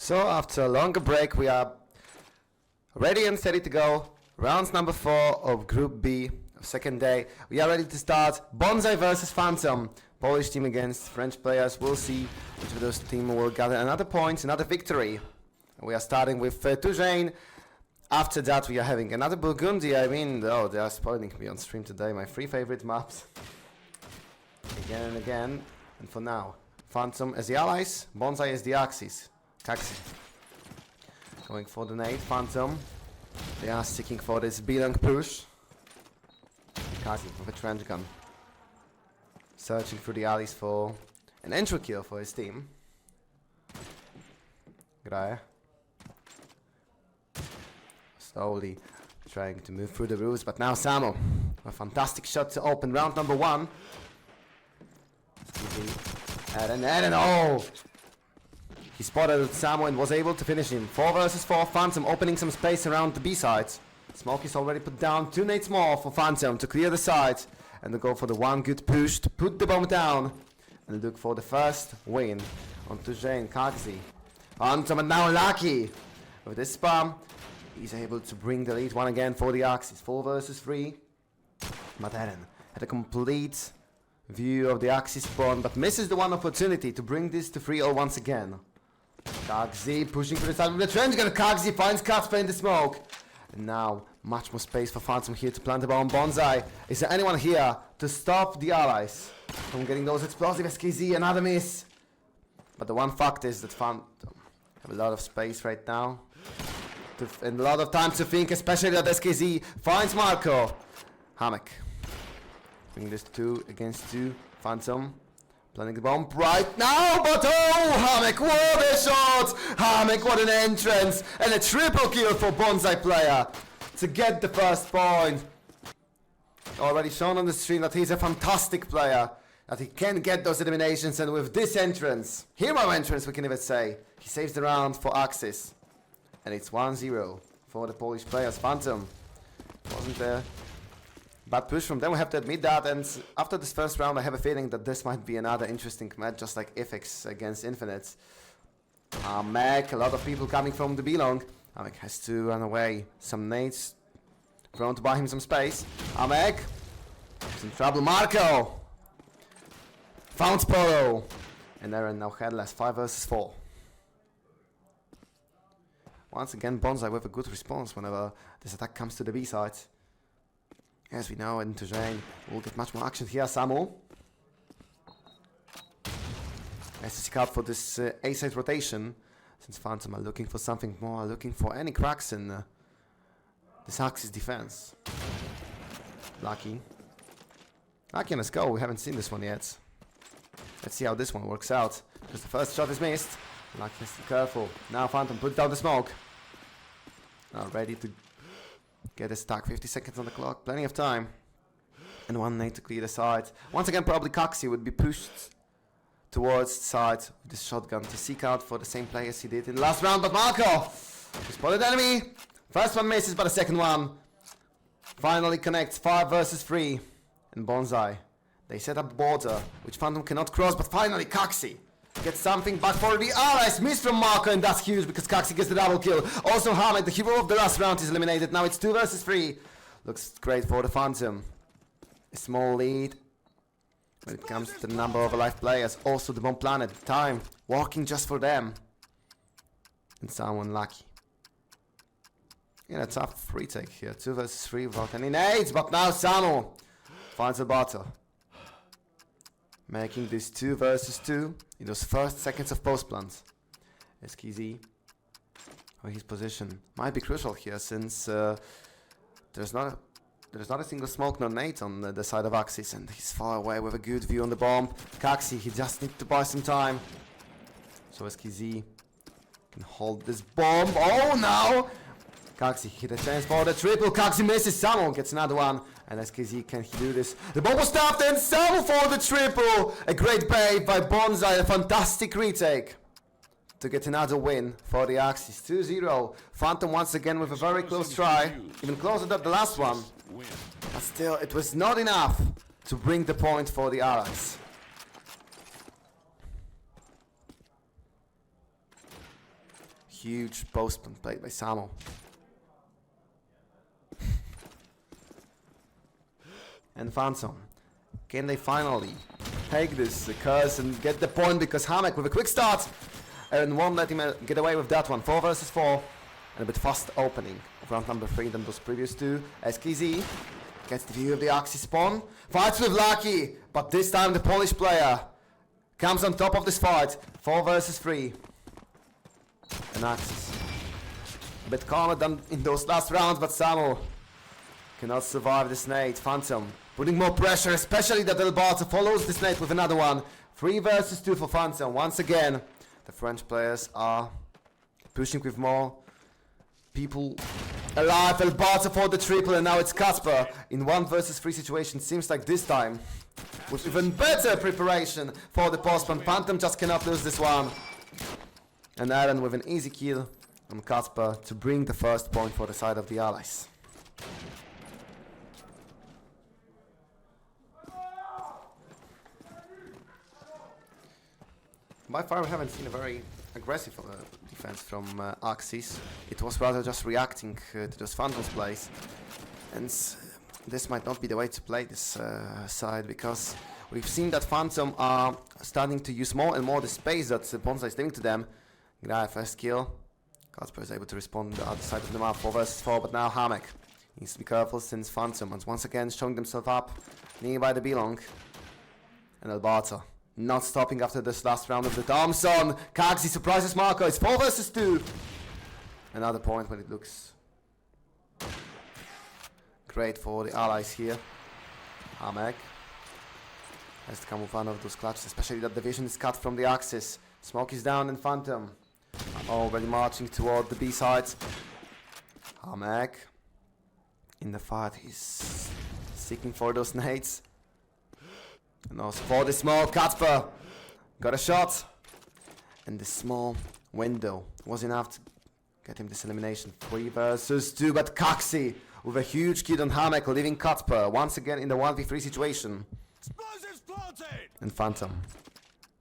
So after a longer break, we are ready and steady to go. Round number 4 of Group B of second day. We are ready to start. Bonzai versus Phantom. Polish team against French players. We'll see which of those teams will gather another point, another victory. We are starting with Tujain. After that, we are having another Burgundy. I mean, oh, they are spoiling me on stream today. My 3 favorite maps. Again and again. And for now, Phantom as the allies, Bonzai as the axis. Taxi. Going for the nade, Phantom. They are sticking for this B-long push. Kazi with a trench gun. Searching through the alleys for an entry kill for his team. Graje. Slowly trying to move through the roofs, but now Samo. A fantastic shot to open round number 1. Eden, oh! He spotted Samo and was able to finish him. 4 versus 4, Phantom opening some space around the B side. Smoke is already put down, 2 nades more for Phantom to clear the side. And to go for the one good push to put the bomb down. And look for the first win on Tujain Kazi. Phantom and now Lucky. With this spam, he's able to bring the lead one again for the Axis. 4 versus 3. But Eden had a complete view of the Axis spawn, but misses the one opportunity to bring this to 3-0 once again. Kazi pushing to the side with the trench gun. Kazi finds Kasper in the smoke. And now, much more space for Phantom here to plant the bomb. Bonzai, is there anyone here to stop the allies from getting those explosive SKZ? Another miss. But the one fact is that Phantom have a lot of space right now. And a lot of time to think, especially that SKZ finds Marco. Hamek. Bring this 2 against 2. Phantom. Planning the bomb right now, but oh, Hamek, what a shot! Hamek, what an entrance! And a triple kill for Bonzai player to get the first point. Already shown on the stream that he's a fantastic player, that he can get those eliminations, and with this entrance, hero entrance we can even say, he saves the round for Axis. And it's 1-0 for the Polish players. Phantom wasn't there. Bad push from them, we have to admit that, and after this first round I have a feeling that this might be another interesting match, just like Ifix against Infinite. Hamek, a lot of people coming from the B-long. Hamek has to run away. Some nades thrown to buy him some space. Hamek, he's in trouble. Marco found Polo. And Aaron now headless, 5 versus 4. Once again, Bonzai with a good response whenever this attack comes to the B side. As we know, and Tujain will get much more action here. Samo has to seek out for this A-side rotation, since Phantom are looking for something more, looking for any cracks in this Axis defense. Lucky. Lucky, let's go. We haven't seen this one yet. Let's see how this one works out, because the first shot is missed. Lucky has to be careful. Now Phantom put down the smoke. Now ready to get a stack, 50 seconds on the clock, plenty of time. And 1 nade to clear the side. Once again, probably Kaxi would be pushed towards the side with this shotgun to seek out for the same play as he did in the last round. But Marco, he spotted enemy. First one misses, but the second one finally connects. 5 versus 3. And Bonzai, they set up a border, which Phantom cannot cross, but finally Kaxi gets something back for the allies. Miss from Marco, and that's huge because Kaxi gets the double kill. Also Hamek, the hero of the last round, is eliminated. Now it's 2 versus 3. Looks great for the Phantom. A small lead when it comes to the number of alive players. Also the bomb planet, time working just for them. And someone lucky. Yeah, a tough retake here. 2 versus 3 without any nades, but now Samo finds a battle. Making this 2 versus 2 in those first seconds of post plant. SKZ, his position might be crucial here, since there's not a single smoke nor nade on the side of Axis, and he's far away with a good view on the bomb. Kaxi, he just needs to buy some time. So SKZ can hold this bomb. Oh, now Kaxi hit a chance for the triple. Kaxi misses. Samo gets another one. And SKZ, can he do this? The bomb was stopped, and Samo for the triple. A great bait by Bonzai. A fantastic retake to get another win for the Axis. 2-0. Phantom once again with a very close try. Even closer than the last one. But still, it was not enough to bring the point for the Allies. huge postman played by Samo. And Phantom. Can they finally take this curse and get the point? Because Hamek with a quick start and won't let him get away with that one. 4 versus 4 and a bit fast opening of round number 3 than those previous two. SKZ gets the view of the Axis spawn. Fights with Lucky, but this time the Polish player comes on top of this fight. 4 versus 3. And Axis a bit calmer than in those last rounds, but Samu cannot survive this nade. Phantom putting more pressure, especially that Alberto follows this nade with another one. 3 versus 2 for Phantom. Once again, the French players are pushing with more people alive. Alberto for the triple, and now it's Kasper in 1 versus 3 situation. Seems like this time with even better preparation for the postman. Phantom just cannot lose this one. And Aaron with an easy kill on Kasper to bring the first point for the side of the Allies. By far we haven't seen a very aggressive defense from Axis. It was rather just reacting to those Phantom's plays. And this might not be the way to play this side, because we've seen that Phantom are starting to use more and more the space that bonzai is giving to them. Graya first kill. Kasper is able to respond on the other side of the map. 4 versus 4, but now Hamek needs to be careful since Phantom is once again showing themselves up nearby the B-long. And Alberto not stopping after this last round of the Thompson. Kaxi surprises Marco. It's 4 versus 2. Another point when it looks great for the Allies here. Hamek has to come with one of those clutches, especially that the vision is cut from the Axis. Smoke is down and Phantom already marching toward the B sides. Hamek in the fight, he's seeking for those nades. And also for the small Kasper got a shot, and the small window was enough to get him this elimination. 3 versus 2, but Kaxi with a huge kill on Hamek, leaving Kasper once again in the 1v3 situation. And Phantom,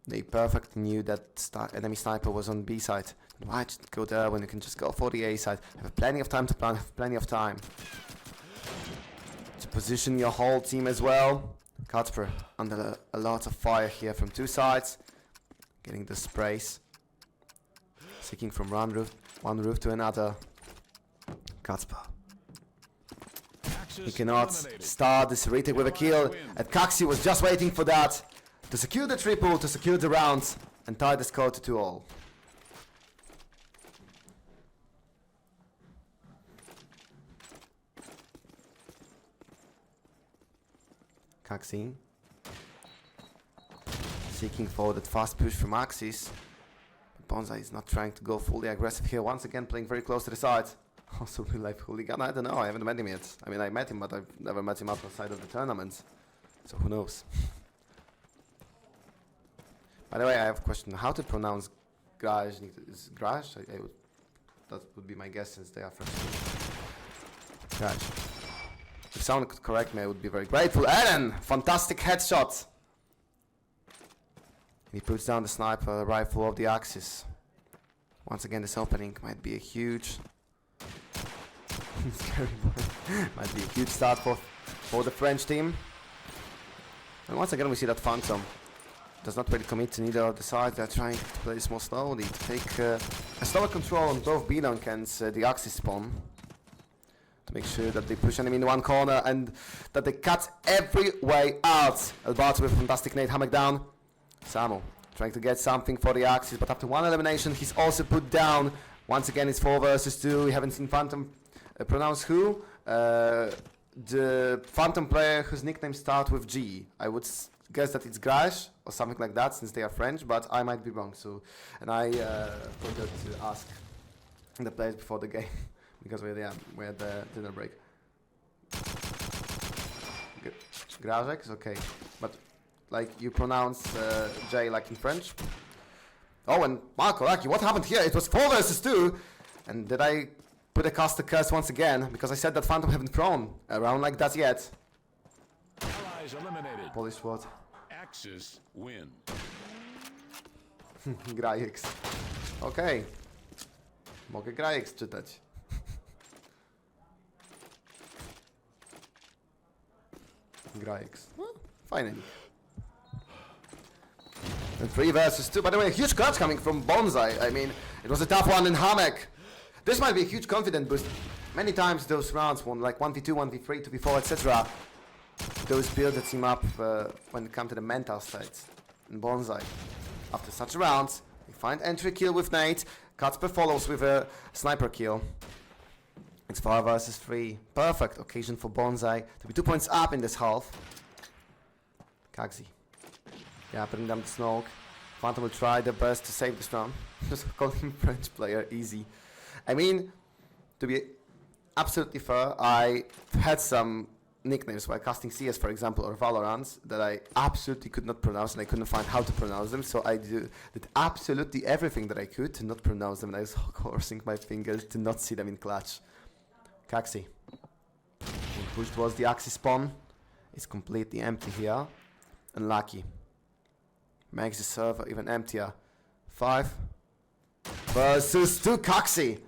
they perfectly knew that enemy sniper was on B side. Why just go there when you can just go for the A side? Have plenty of time to plan, have plenty of time to position your whole team as well. Kasper under a lot of fire here from 2 sides, getting the sprays, seeking from one roof to another. Kasper, he cannot start this retake with a kill, and Kaxi was just waiting for that to secure the triple, to secure the rounds, and tie the score to 2-all. Kaxi seeking for that fast push from Axis. bonzai is not trying to go fully aggressive here. Once again playing very close to the side. Also real life hooligan, I don't know, I haven't met him yet. I mean, I met him, but I've never met him outside of the tournament. So who knows. By the way, I have a question. How to pronounce Graj? Is Graj? That would be my guess since they are French. Graj. If someone could correct me, I would be very grateful. Eren! Fantastic headshot! He puts down the sniper rifle of the Axis. Once again, this opening might be a huge... scary might be a huge start for the French team. And once again, we see that Phantom does not really commit to neither of the sides. They're trying to play this more slowly, to take a slower control on both B-long and the Axis spawn. To make sure that they push enemy in one corner and that they cut every way out. Alberto with a fantastic nade, Hamek down. Samu trying to get something for the Axis, but after one elimination, he's also put down. Once again, it's 4 versus 2. We haven't seen Phantom pronounce who. The Phantom player whose nickname starts with G. I would guess that it's Graj or something like that, since they are French, but I might be wrong. So, and I forgot to ask the players before the game because we had the dinner break. Grajek is okay, but like you pronounce J like in French. Oh, and Marco, Lucky, what happened here? It was 4 versus 2, and did I put a caster curse once again? Because I said that Phantom haven't thrown around like that yet. Allies eliminated. Polish word. Axis win. Grajeks. Okay. Mogę Grajek czytać. Grajek. No, fajny. And 3 versus 2. By the way, a huge clutch coming from Bonzai. I mean, it was a tough one in Hamek. This might be a huge confidence boost. Many times those rounds won like 1v2, 1v3, 2v4, etc. Those build the team up when it comes to the mental states. In Bonzai, after such rounds, we find entry kill with Nate. Kacper follows with a sniper kill. It's 4 versus 3. Perfect occasion for Bonzai to be 2 points up in this half. Kaxi. Yeah, putting down the smoke. Phantom will try their best to save this round. Just call him French player, easy. I mean, to be absolutely fair, I had some nicknames while casting CS, for example, or Valorant, that I absolutely could not pronounce and I couldn't find how to pronounce them, so I did absolutely everything that I could to not pronounce them, and I was crossing my fingers to not see them in clutch. Kaxi. Push towards the Axis spawn. It's completely empty here. Unlucky. Makes the server even emptier. 5 versus 2. Kaxi.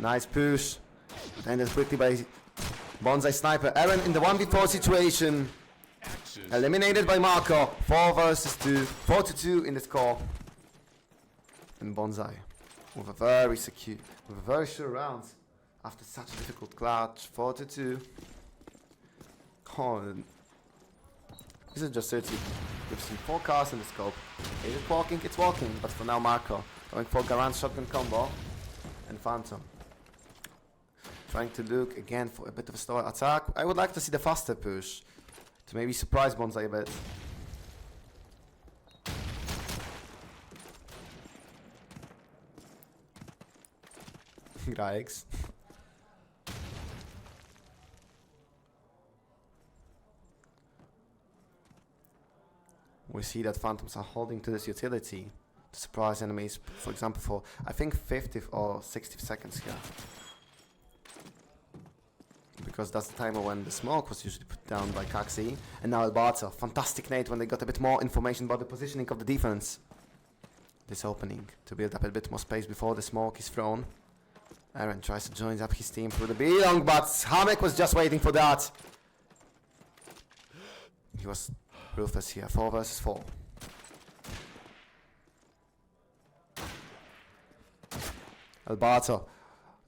Nice push. Ended quickly by Bonzai Sniper. Aaron in the 1v4 situation. Eliminated by Marco. 4 versus 2. 4-2 in the score. And Bonzai with a very sure round. After such a difficult clutch, 4-2. Oh, this is just 30. With some forecast in the scope. Is it walking? It's walking, but for now Marco going for Garant shotgun combo and Phantom. Trying to look again for a bit of a slower attack. I would like to see the faster push to maybe surprise Bonzai a bit. Grajeks. We see that Phantoms are holding to this utility to surprise enemies, for example, for I think 50 or 60 seconds here. Because that's the timer when the smoke was usually put down by Kaxi. And now Alberto, fantastic nade when they got a bit more information about the positioning of the defense. This opening to build up a bit more space before the smoke is thrown. Aaron tries to join up his team through the B-long, but Hamek was just waiting for that. He was ruthless here, 4 versus 4. Alberto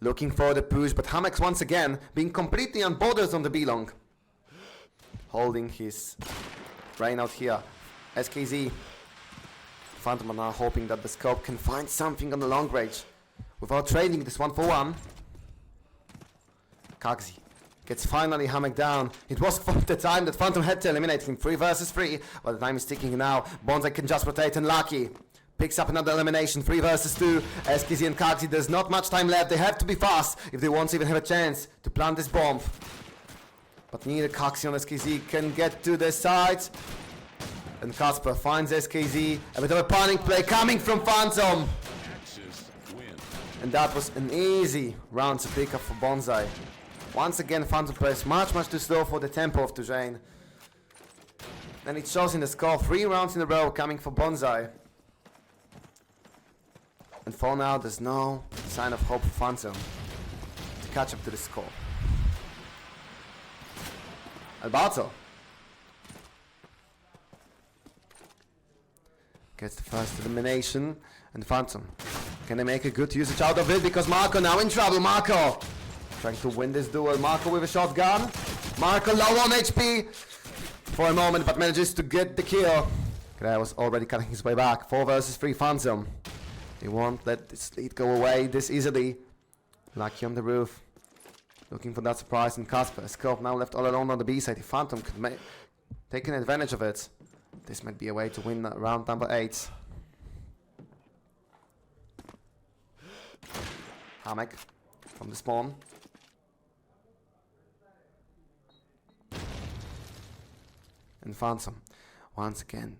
looking for the push, but Hamek once again being completely unbothered on the B-long. Holding his brain out here. SKZ. Phantom are now hoping that the scope can find something on the long range without trading this 1-for-1. Kaxi gets finally Hamek down. It was for the time that Phantom had to eliminate him. 3 versus 3. But the time is ticking now. Bonzai can just rotate, and Lucky picks up another elimination. 3 versus 2. SKZ and Kaxi, there's not much time left. They have to be fast if they want to even have a chance to plant this bomb. But neither Kaxi nor SKZ can get to the side. And Casper finds SKZ. A bit of a punning play coming from Phantom. And that was an easy round to pick up for Bonzai. Once again, Phantom plays much too slow for the tempo of Tujain. And it shows in the score. 3 rounds in a row coming for Bonzai. And for now, there's no sign of hope for Phantom to catch up to the score. Alberto gets the first elimination, and Phantom, can they make a good usage out of it? Because Marco now in trouble. Marco trying to win this duel. Marco with a shotgun. Marco low on HP for a moment, but manages to get the kill. Gray was already cutting his way back. 4 versus 3 Phantom. They won't let this lead go away this easily. Lucky on the roof. Looking for that surprise in Casper. Scope now left all alone on the B side. If Phantom could take advantage of it, this might be a way to win round number 8. Hamek from the spawn. And Phantom once again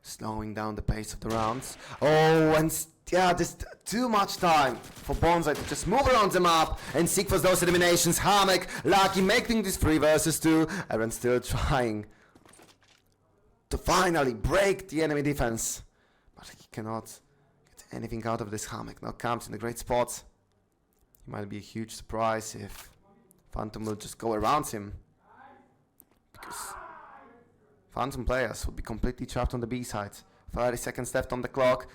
slowing down the pace of the rounds. Oh, and yeah, there's too much time for Bonzai to just move around the map and seek for those eliminations. Hamek, Lucky making this 3 versus 2. Aaron still trying to finally break the enemy defense, but he cannot get anything out of this Hamek. Now comes in a great spot. It might be a huge surprise if Phantom will just go around him, because Phantom players will be completely trapped on the B side. 30 seconds left on the clock.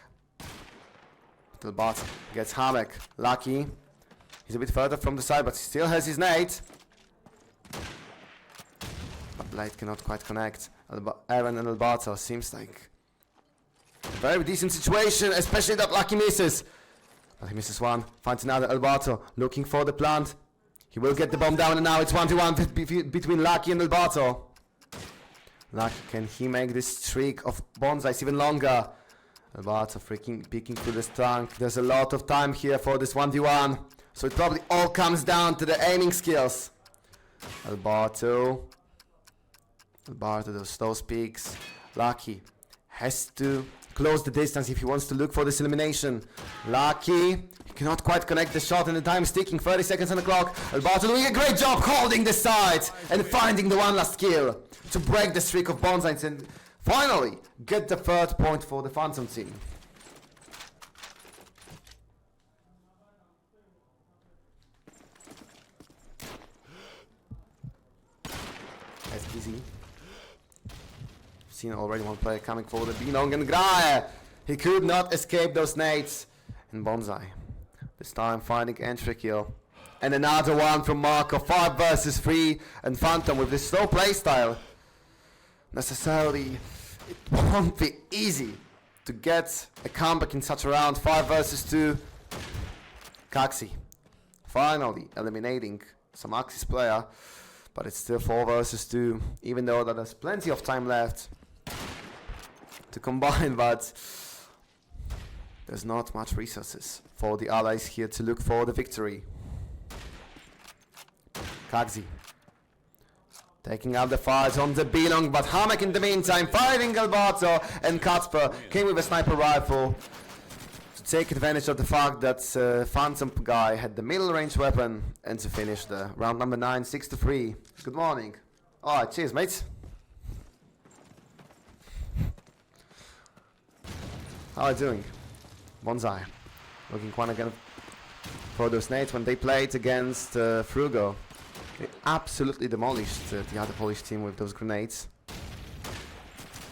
Little bot gets Hamek. Lucky. He's a bit further from the side, but he still has his nade. But Blade cannot quite connect. Aaron and Alberto seems like a very decent situation, especially that Lucky misses. But he misses one. Finds another Alberto. Looking for the plant. He will get the bomb down, and now it's 1v1 between Lucky and Alberto. Lucky, can he make this streak of bonsais even longer? Alberto freaking peeking through the trunk. There's a lot of time here for this 1v1. So it probably all comes down to the aiming skills. Alberto, those slow peaks. Lucky has to close the distance if he wants to look for this elimination. Lucky, he cannot quite connect the shot, and the time is ticking. 30 seconds on the clock. Alberto doing a great job holding the side and finding the one last kill to break the streak of bonsais and finally get the third point for the Phantom team. That's easy. Seen already one player coming for the B-long, and Grae, he could not escape those nades. And bonzai, this time finding entry kill. And another one from Marco, 5 versus 3, and Phantom with this slow playstyle. Necessarily, it won't be easy to get a comeback in such a round. 5 versus 2. Kaxi finally eliminating some Axis player, but it's still 4 versus 2, even though that there's plenty of time left to combine, but there's not much resources for the allies here to look for the victory. Kaxi taking out the fight on the B-long, but Hamek in the meantime fighting Alberto, and Kacper came with a sniper rifle to take advantage of the fact that Phantom guy had the middle range weapon, and to finish the round number 9, 6-3. Good morning. Alright, cheers mates. How are you doing? Bonzai looking quite again for those nades when they played against Frugo. They absolutely demolished the other Polish team with those grenades.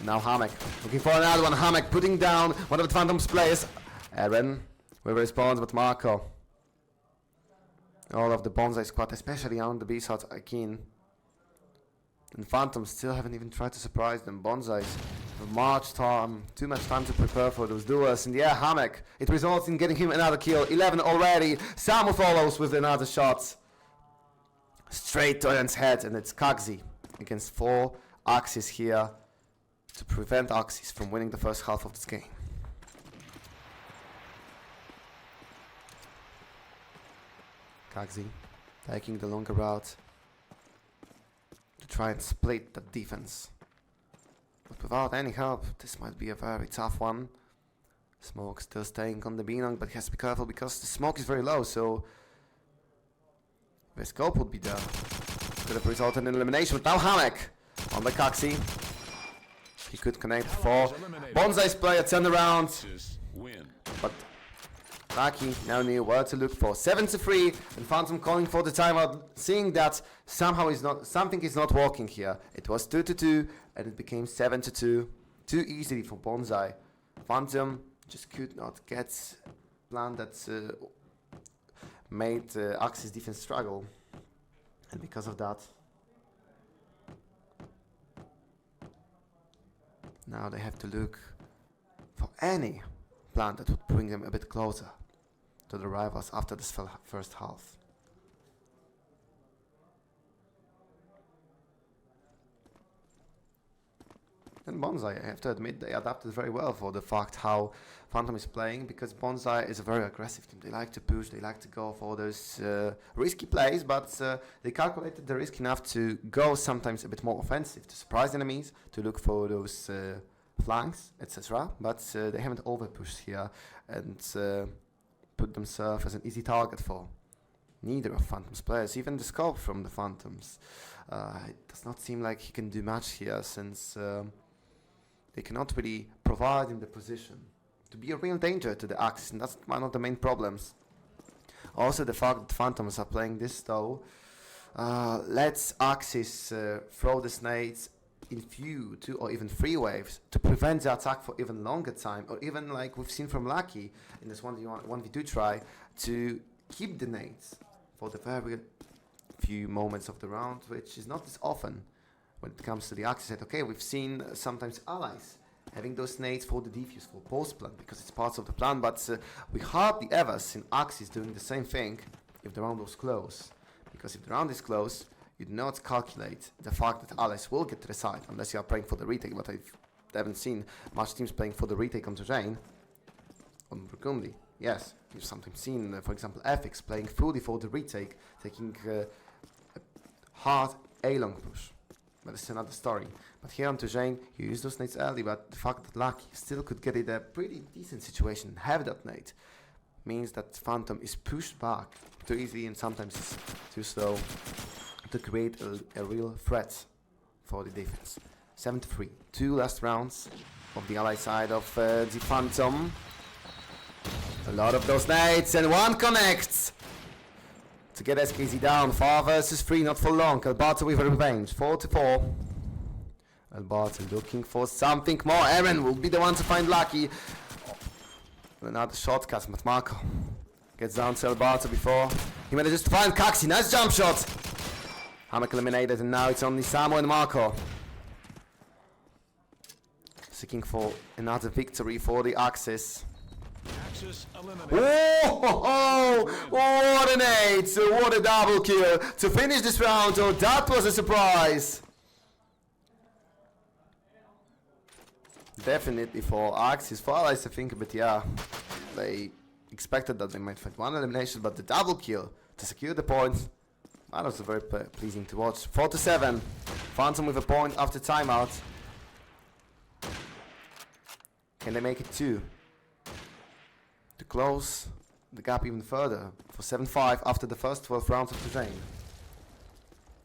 Now Hamek looking for another one. Hamek putting down one of the Phantom's players. Aaron with a response, but Marco. All of the bonsai squad, especially on the B side, are keen. And Phantom still haven't even tried to surprise them. Bonsais have too much time to prepare for those duels. And yeah, Hamek, it results in getting him another kill. 11 already. Samu follows with another shot. Straight to Aaron's head, and it's Kaxi against 4 Axis here to prevent Axis from winning the first half of this game. Kaxi taking the longer route to try and split the defense. But without any help, this might be a very tough one. Smoke still staying on the B-long, but he has to be careful because the smoke is very low, so the scope would be there. Could have resulted in elimination, but now Hamek on the Kaxi. He could connect for Bonsai's player turn around, but Lucky now knew where to look for. 7-3, and Phantom calling for the timeout, seeing that something is not working here. It was 2-2, and it became 7-2, too easily for Bonzai. Phantom just could not get a plan that made Axis defense struggle, and because of that, now they have to look for any plan that would bring them a bit closer to the rivals after this first half. And Bonzai, I have to admit, they adapted very well for the fact how Phantom is playing, because Bonzai is a very aggressive team. They like to push, they like to go for those risky plays, but they calculated the risk enough to go sometimes a bit more offensive, to surprise enemies, to look for those flanks, etc. But they haven't overpushed here and put themselves as an easy target for neither of Phantom's players. Even the scope from the Phantoms, it does not seem like he can do much here, since they cannot really provide him the position to be a real danger to the Axis, and that's one of the main problems. Also, the fact that Phantoms are playing this though lets Axis throw the snakes in few, 2 or even 3 waves to prevent the attack for even longer time, or even like we've seen from Lucky in this 1v2 try, to keep the nades for the very few moments of the round, which is not as often when it comes to the Axis side. Okay, we've seen sometimes allies having those nades for the defuse, for post-plan, because it's part of the plan, but we hardly ever seen Axis doing the same thing if the round was close. Because if the round is close, you do not calculate the fact that allies will get to the side, unless you are playing for the retake, but I haven't seen much teams playing for the retake on Terrain. On Burgundy, yes, you've sometimes seen, for example, FX playing fully for the retake, taking a hard A-long push. But it's another story. But here on Terrain, you use those nades early, but the fact that Lucky still could get it a pretty decent situation and have that nade means that Phantom is pushed back too easily and sometimes it's too slow to create a real threat for the defense. 7-3, 2 last rounds of the ally side of the Phantom. A lot of those nades and 1 connects to get SKZ down. 4 versus 3, not for long. Alberto with a revenge, 4-4. Alberto looking for something more. Aaron will be the one to find Lucky. Another shortcut, but Marco gets down to Alberto before he manages to find Kaxi. Nice jump shot. Hamek eliminated, and now it's only Samo and Marco seeking for another victory for the Axis. Axis eliminated. Oh, what an 8! What a double kill to finish this round. Oh, that was a surprise. Definitely for Axis. For Allies, I think, but yeah, they expected that they might find 1 elimination, but the double kill to secure the point, that was very pleasing to watch. 4-7. Phantom with a point after timeout. Can they make it 2? To close the gap even further for 7-5 after the first 12 rounds of the game.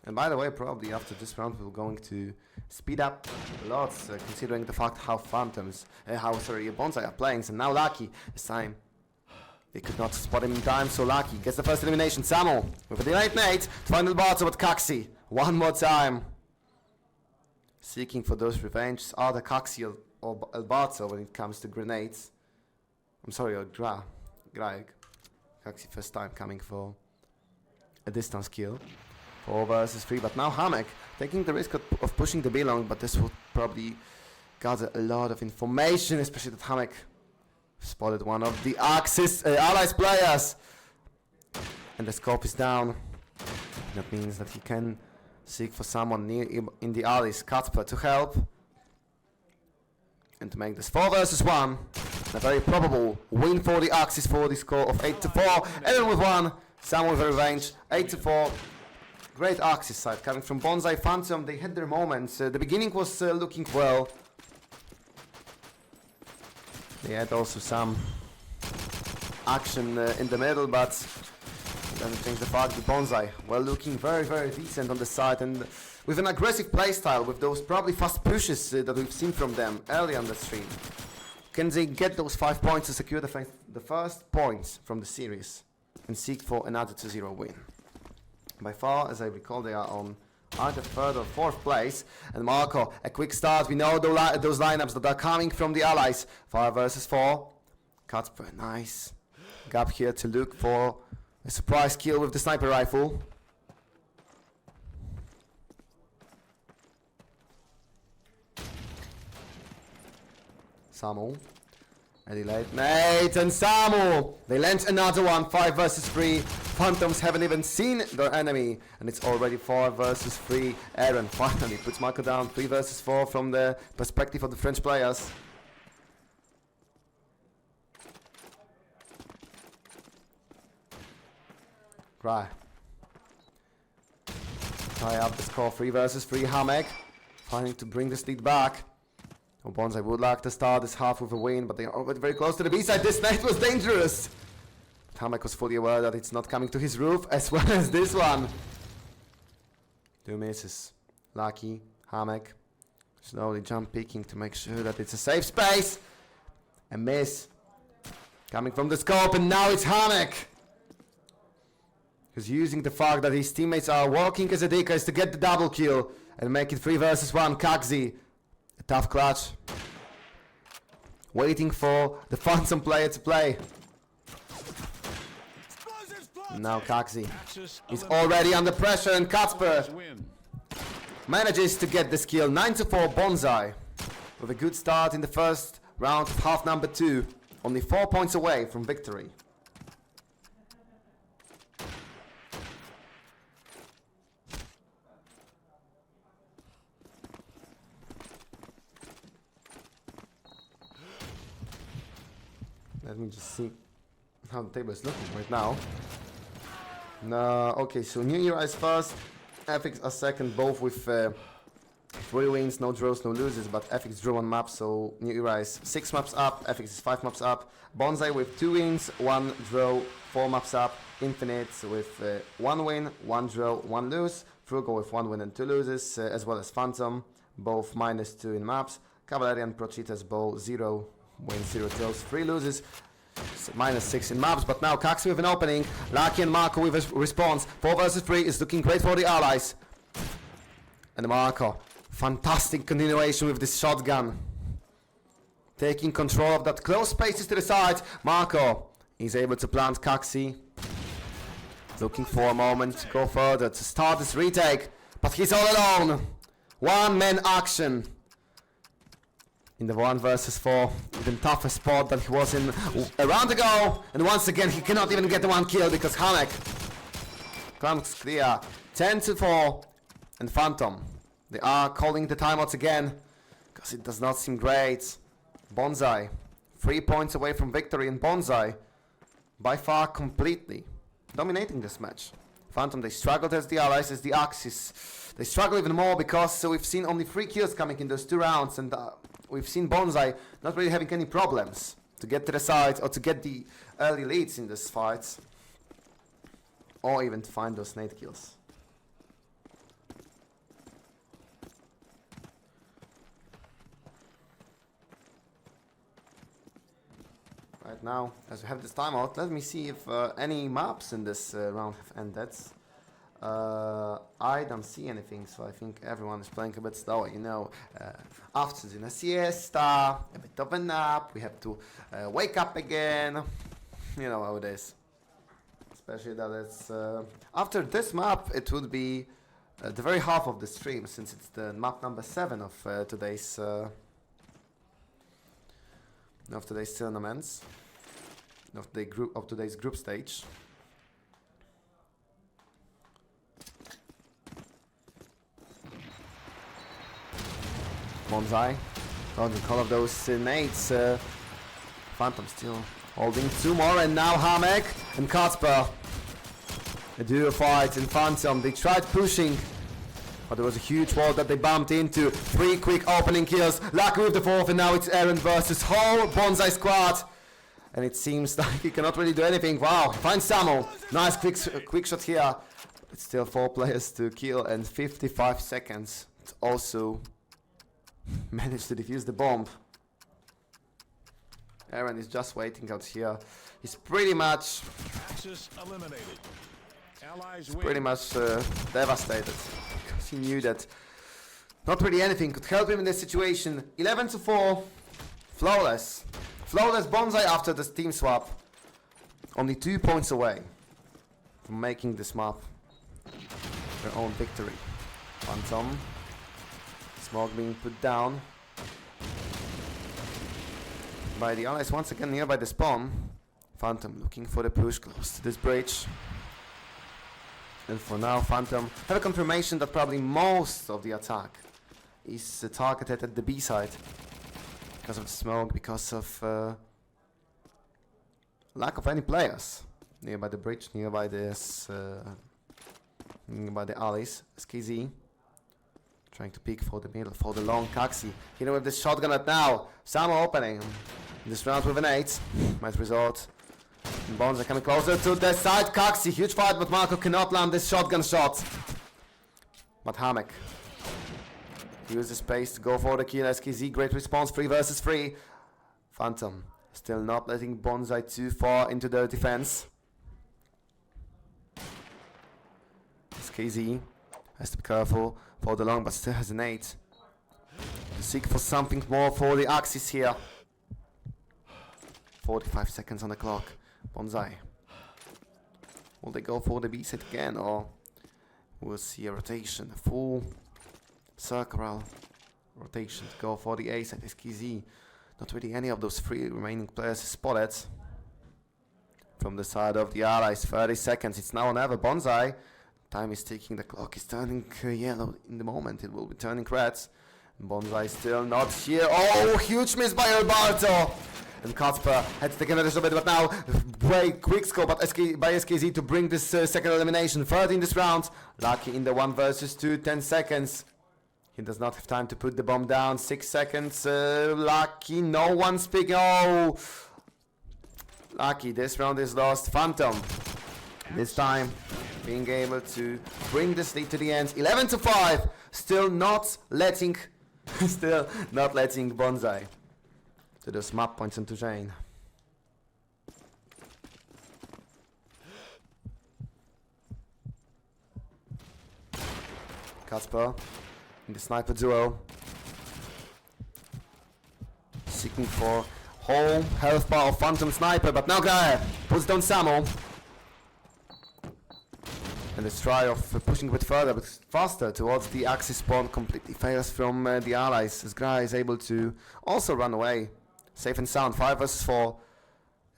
And by the way, probably after this round we're going to speed up a lot, considering the fact how bonzai are playing. So now Lucky, this time they could not spot him in time, so Lucky gets the first elimination. Samo with a delayed nade to find Alberto, but Kaxi one more time seeking for those revenge. Either Kaxi or Alberto when it comes to grenades. I'm sorry, or Graeg. Kaxi first time coming for a distance kill. 4 versus 3, but now Hamek taking the risk of pushing the B-long, but this would probably gather a lot of information, especially that Hamek spotted one of the Axis Allies players. And the scope is down. That means that he can seek for someone near in the Allies, Kacper, to help. And to make this 4 versus 1, a very probable win for the Axis for the score of 8-4. Ellen with 1, Sam with a revenge, 8-4. Great Axis side coming from bonzai. Phantom, they had their moments. The beginning was looking well. They had also some action in the middle, but it doesn't change the fact that bonzai were looking very, very decent on the side, and with an aggressive playstyle, with those probably fast pushes that we've seen from them early on the stream. Can they get those 5 points to secure the first points from the series and seek for another 2-0 win? By far, as I recall, they are on either 3rd or 4th place. And Marco, a quick start. We know those lineups that are coming from the Allies. 5 versus 4. Kacper, nice gap here to look for a surprise kill with the sniper rifle. Samu. And he laid Nate and Samu. They land another one. 5 versus 3. Phantoms haven't even seen their enemy, and it's already 4 versus 3. Aaron finally puts Marco down. 3 versus 4 from the perspective of the French players. Right. Tie up the score. 3 versus 3. Hamek trying to bring this lead back. bonzai would like to start this half with a win, but they are already very close to the B-side. This night was dangerous. Hamek was fully aware that it's not coming to his roof, as well as this one. 2 misses. Lucky, Hamek, slowly jump picking to make sure that it's a safe space. A miss Coming from the scope, and now it's Hamek. Who's using the fact that his teammates are walking as a dickers to get the double kill and make it 3 versus 1. Kaxi, a tough clutch. Waiting for the Phantom player to play. Now Kaxi is already under pressure, and Kacper manages to get this kill. 9-4 bonzai. With a good start in the first round of half number 2. Only 4 points away from victory. Let me just see how the table is looking right now. No, okay, so New Era is first, FX are second, both with 3 wins, no draws, no losses, but FX drew 1 map, so New Era is 6 maps up, FX is 5 maps up. bonzai with 2 wins, 1 draw, 4 maps up. Infinite with 1 win, 1 draw, 1 lose. WROCław with 1 win and 2 loses, as well as Phantom, both -2 in maps. Cavalry and Procheetah's bow 0 wins, 0 draws, 3 loses. -6 in maps, but now Kaxi with an opening. Lucky and Marco with a response. 4 versus 3 is looking great for the allies. And Marco, fantastic continuation with this shotgun. Taking control of that close spaces to the side. Marco is able to plant Kaxi. Looking for a moment to go further to start this retake. But he's all alone. 1-man action. In the 1 versus 4, even tougher spot that he was in a round ago. And once again, he cannot even get the 1 kill because Hamek comes clear. 10-4. And Phantom, they are calling the timeouts again because it does not seem great. bonzai, 3 points away from victory, and bonzai by far completely dominating this match. Phantom, they struggled as the allies, as the Axis. They struggle even more because we've seen only 3 kills coming in those 2 rounds, and we've seen bonzai not really having any problems to get to the side or to get the early leads in this fight, or even to find those nade kills. Right now, as we have this timeout, let me see if any maps in this round have ended. I don't see anything, so I think everyone is playing a bit slower, you know. After the siesta, a bit of a nap, we have to wake up again. You know how it is. Especially that it's... after this map, it would be the very half of the stream, since it's the map number 7 of today's tournaments, of today's group stage. bonzai, dodging all of those nades. Phantom still holding 2 more, and now Hamek and Kacper. A duo fight in Phantom. They tried pushing, but there was a huge wall that they bumped into. 3 quick opening kills. Lucky with the 4th, and now it's Aaron versus whole bonzai squad. And it seems like he cannot really do anything. Wow, finds Samo. Nice quick shot here. It's still 4 players to kill and 55 seconds. It's also managed to defuse the bomb. Aaron is just waiting out here. He's pretty much devastated because he knew that not really anything could help him in this situation. 11-4, flawless bonzai after this team swap. Only 2 points away from making this map their own victory. Phantom, smoke being put down by the allies once again nearby the spawn. Phantom looking for the push close to this bridge. And for now, Phantom have a confirmation that probably most of the attack is targeted at the B side because of the smoke, because of lack of any players nearby the bridge, nearby this, nearby the alleys. SKZ trying to peek for the middle, for the long Kaxi. Hitting with this shotgun at now. Samo opening this round with an 8. Might result. bonzai coming closer to the side. Kaxi, huge fight, but Marco cannot land this shotgun shot. But Hamek uses space to go for the kill. SKZ, great response, 3 versus 3. Phantom Still not letting bonzai too far into their defense. SKZ has to be careful for the long, but still has an 8. To seek for something more for the Axis here. 45 seconds on the clock. bonzai. Will they go for the B set again, or we'll see a rotation, a full circular rotation to go for the A set? SKZ. Not really any of those 3 remaining players spotted. From the side of the Allies, 30 seconds. It's now or never. bonzai. Time is ticking. The clock is turning yellow in the moment. It will be turning red. bonzai still not here. Oh, huge miss by Alberto. And Kacper had to take advantage of it, but now very quick score by SKZ to bring this second elimination. 30 in this round. Lucky in the 1 versus 2, 10 seconds. He does not have time to put the bomb down. 6 seconds. Lucky, no one speaking. Oh, Lucky, this round is lost. Phantom, this time being able to bring this lead to the end. 11-5. Still not letting, bonzai to those map points into Jane. Kacper in the sniper duo, seeking for whole health bar of Phantom Sniper, but now Gaia puts down Samo. And this try of pushing a bit further, but faster towards the Axis spawn completely fails from the Allies, as Gaia is able to also run away. Safe and sound, 5 versus 4.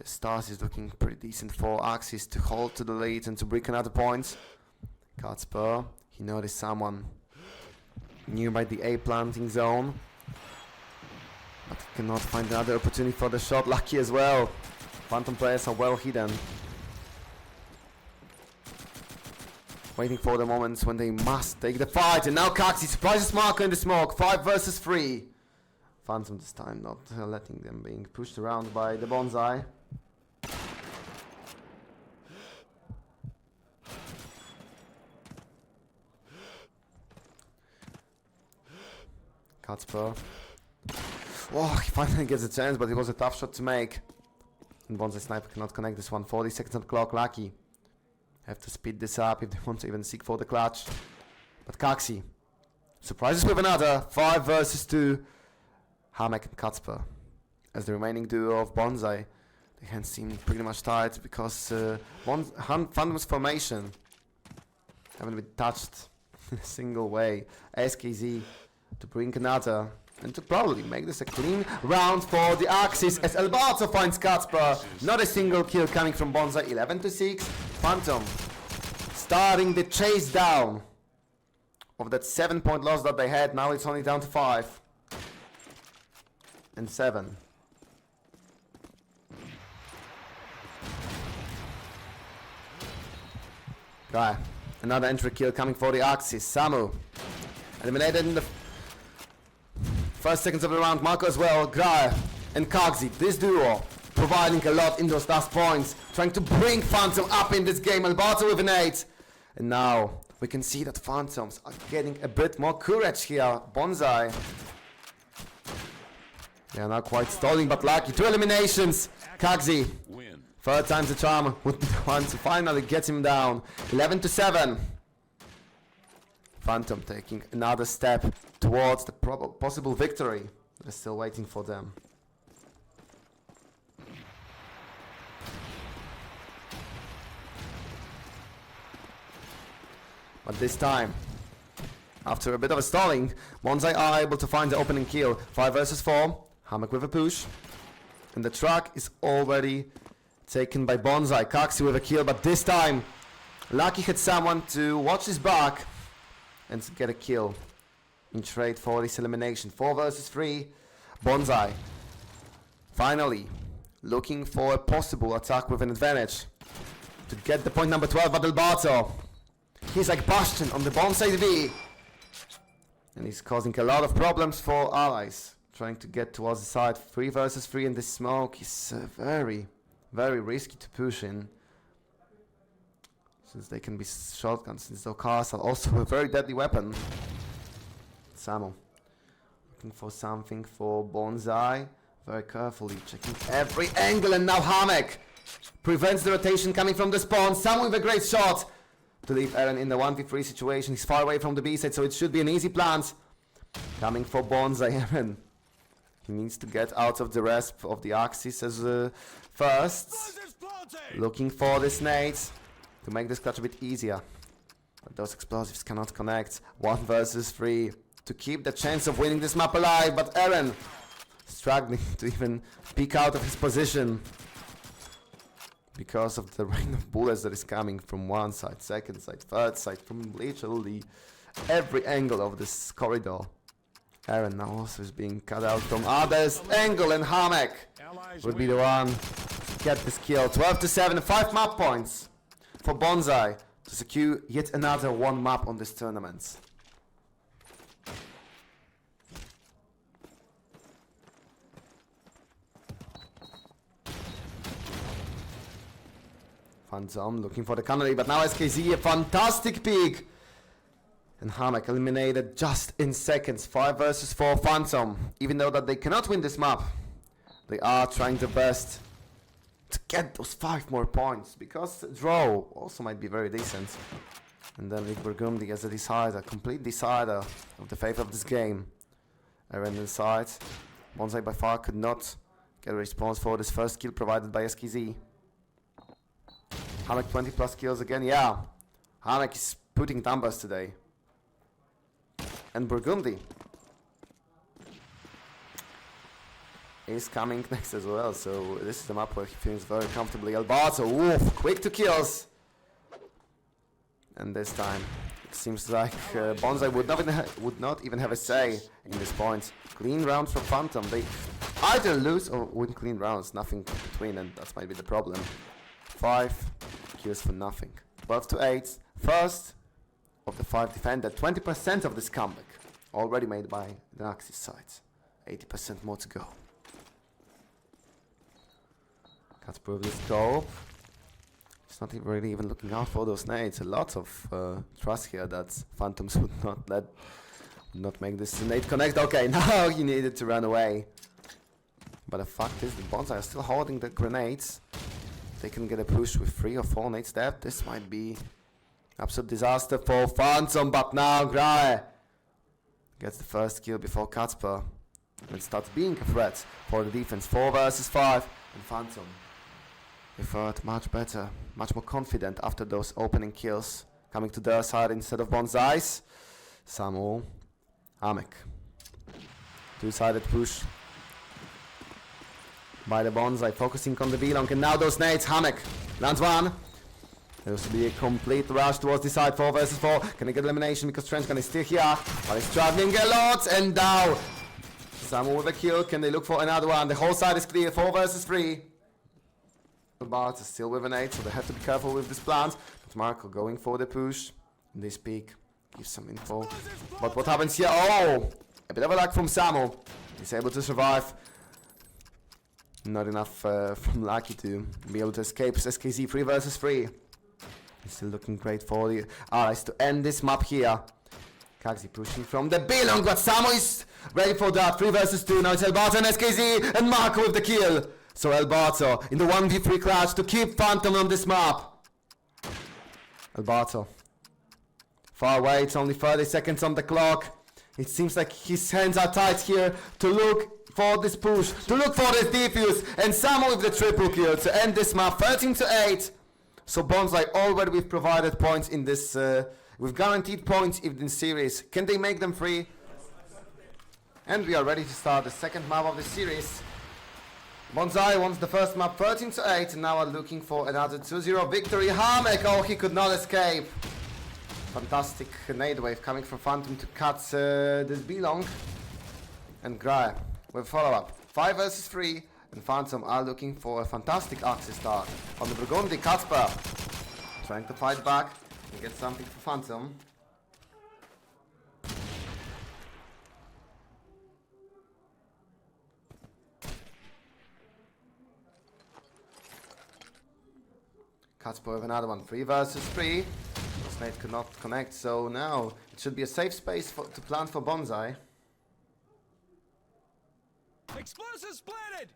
The start is looking pretty decent for Axis to hold to the lead and to break another point. Kacper, he noticed someone nearby the A planting zone, but he cannot find another opportunity for the shot. Lucky as well. Phantom players are well hidden, waiting for the moments when they must take the fight. And now Kaxi surprises Marco in the smoke. 5 versus 3. Phantom this time not letting them being pushed around by the bonzai. Kacper. Oh, he finally gets a chance, but it was a tough shot to make. And bonzai sniper cannot connect this one. 40 seconds on the clock. Lucky have to speed this up if they want to even seek for the clutch. But Kaxi surprises with another 5 versus 2. Hamek and Kacper as the remaining duo of bonzai. The hands seem pretty much tied because Phantom's formation haven't been touched in a single way. SKZ to bring another and to probably make this a clean round for the Axis as Alberto finds Kacper. Not a single kill coming from bonzai. 11-6. Phantom starting the chase down of that 7-point loss that they had. Now it's only down to 5 and 7. Guy, another entry kill coming for the Axis. Samu eliminated in the first seconds of the round. Marco as well. Grae and Kaxi, this duo providing a lot in those last points, trying to bring Phantom up in this game. Alberto with an 8. And now we can see that Phantoms are getting a bit more courage here. bonzai, they are now quite stalling, but Lucky. 2 eliminations. Kaxi, third time's the charm, would be the one to finally get him down. 11-7. Phantom taking another step towards the possible victory that is still waiting for them. But this time, after a bit of a stalling, bonzai are able to find the opening kill. 5 versus 4. Hamek with a push. And the truck is already taken by bonzai. Kaxi with a kill, but this time Lucky had someone to watch his back and to get a kill in trade for this elimination. 4 versus 3. bonzai finally looking for a possible attack with an advantage to get the point number 12, but Alberto, he's like Bastion on the bonzai B, and he's causing a lot of problems for allies trying to get towards the side. 3 versus 3 in this smoke is very, very risky to push in, since they can be shotguns, since those cars are also a very deadly weapon. Samo looking for something for bonzai. Very carefully checking every angle, and now Hamek prevents the rotation coming from the spawn. Sam with a great shot to leave Eren in the 1v3 situation. He's far away from the B side, so it should be an easy plant. Coming for bonzai. Eren. He needs to get out of the rest of the axis as first. Looking for the nades to make this clutch a bit easier. But those explosives cannot connect. 1 versus 3 to keep the chance of winning this map alive. But Eren struggling to even peek out of his position because of the rain of bullets that is coming from one side, second side, third side, from literally every angle of this corridor. Eren now also is being cut out from others angle, and Hamek would be the one to get this kill. 12-7, 5 map points for bonzai to secure yet another 1 map on this tournament. Phantom looking for the canary, but now SKZ, a fantastic peek. And Hamek eliminated just in seconds. 5 versus 4 Phantom. Even though that they cannot win this map, they are trying their best to get those 5 more points, because draw also might be very decent. And then with Burgundy as a decider, complete decider of the fate of this game. Eren inside. bonzai by far could not get a response for this first kill provided by SKZ. Hamek 20 plus kills again, yeah. Hamek is putting numbers today. And Burgundy is coming next as well, so this is the map where he feels very comfortably. Alberto, woof, quick to kills. And this time, it seems like bonzai would not even have a say in this point. Clean rounds for Phantom. They either lose or win clean rounds, nothing between, and that might be the problem. 5 kills for nothing. 12-8, first of the 5 defended. 20% of this comeback already made by the Axis side. 80% more to go. Can't prove the scope. He's not really even looking out for those nades. A lot of trust here that Phantoms would not make this nade connect. Okay, now he needed to run away. But the fact is, the bonzai are still holding the grenades. They can get a push with 3 or 4 nades there. This might be absolute disaster for Phantom, but now Grae gets the first kill before Kacper and starts being a threat for the defense. 4 versus 5, and Phantom preferred much better, much more confident after those opening kills, coming to their side instead of bonzai's. Samu, Hamek. 2-sided push by the bonzai, focusing on the B-long, and now those nades. Hamek lands 1. There will be a complete rush towards the side. 4 versus 4. Can he get elimination because Trenchcan is still here, but he's struggling a lot. And now Samu with a kill. Can they look for another one? The whole side is clear. 4 versus 3. Bart is still with an 8, so they have to be careful with this plant. But Marco going for the push. And this peak gives some info. But what happens here? Oh! A bit of a luck from Samu. He's able to survive. Not enough from Lucky to be able to escape. SKZ 3 versus 3. He's still looking great for the allies to end this map here. Kaxi pushing from the B-long, but Samu is ready for that. 3 versus 2. Now it's Alberto and SKZ, and Marco with the kill. So Alberto in the 1v3 clutch to keep Phantom on this map. Alberto far away. It's only 30 seconds on the clock. It seems like his hands are tight here to look for this push, to look for this defuse, and Samu with the triple kill to end this map. 13-8. So bonzai already we've provided points in this, we've guaranteed points in this series. Can they make them free? And we are ready to start the second map of the series. bonzai wants the first map 13-8, and now are looking for another 2-0 victory. Hamek, oh, he could not escape. Fantastic nade wave coming from Phantom to cut this B-long. And Grae with follow-up. 5 versus 3. And Phantom are looking for a fantastic Axis start. On the Burgundy, Kacper trying to fight back and get something for Phantom. Kacper with another one. 3 versus 3. Snake could not connect, so now it should be a safe space to plant for bonzai. Explosives planted!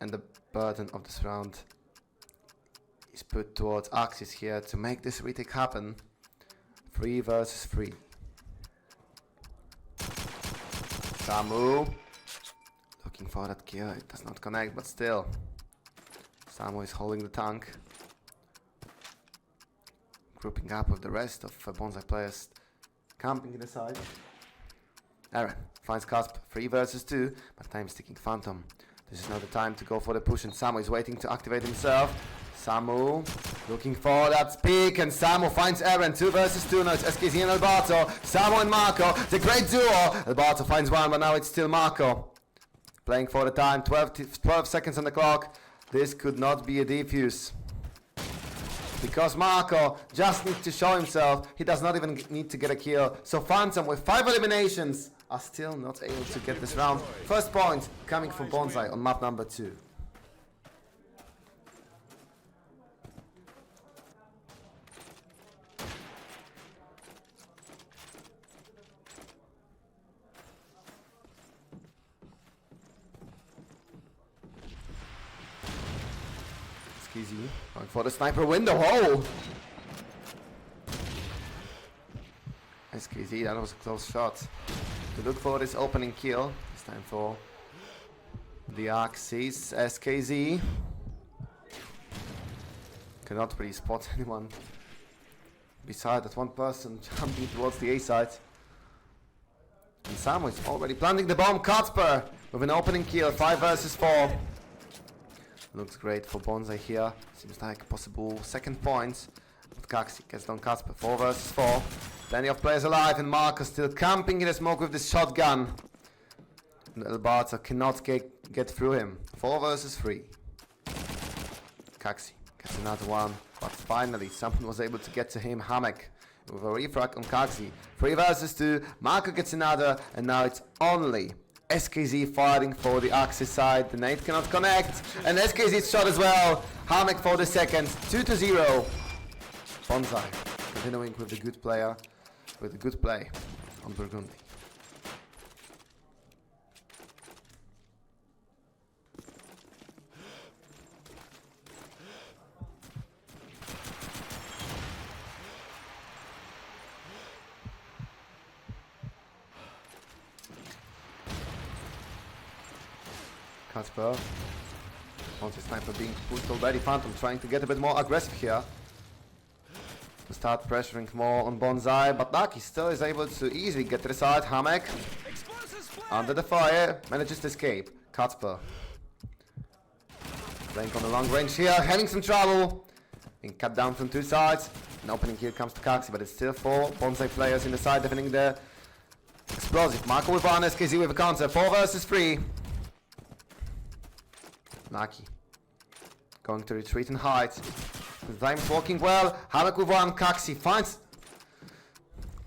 And the burden of this round is put towards Axis here to make this retake happen. 3 versus 3. Samu looking for that kill. It does not connect, but still. Samu is holding the tank. Grouping up with the rest of bonzai players camping in the side. Aaron finds Casp. 3 versus 2, but time is ticking. Phantom. This is now the time to go for the push, and Samu is waiting to activate himself. Samu looking for that peak, and Samu finds Aaron. 2 versus 2. Now it's SKZ and Alberto. Samu and Marco, the great duo. Alberto finds one, but now it's still Marco. Playing for the time, 12 seconds on the clock. This could not be a defuse. Because Marco just needs to show himself. He does not even need to get a kill. So Phantom with 5 eliminations are still not able to get this round. First point coming from bonzai on map number 2. Easy. Going for the sniper window. Oh! SKZ, that was a close shot. To look for this opening kill. It's time for the Axis. SKZ cannot really spot anyone beside that one person jumping towards the A side. And Samu is already planting the bomb. Kacper with an opening kill. 5 versus 4. Looks great for bonzai here. Seems like possible second points. But Kaxi gets down Casper. 4 versus 4. Plenty of players alive, and Marcus still camping in the smoke with this shotgun. And Alberto cannot get through him. 4 versus 3. Kaxi gets another one. But finally someone was able to get to him. Hamek with a refrag on Kaxi. 3 versus 2. Marco gets another, and now it's only SKZ fighting for the Axis side. The nade cannot connect, and SKZ's shot as well. Hamek for the second. 2-0. bonzai continuing with the good player, with a good play on Burgundy. Casper, Bounty Sniper being pushed already. Phantom trying to get a bit more aggressive here. To start pressuring more on bonzai, but Naki still is able to easily get to the side. Hamek under the fire, manages to escape. Casper playing on the long range here, having some trouble. Being cut down from 2 sides. An opening here comes to Kaxi, but it's still 4 bonzai players in the side defending the explosive. Marco with one, SKZ with a counter. 4 versus 3. Naki going to retreat and hide. The time's working well. Hamek with one. Kaxi finds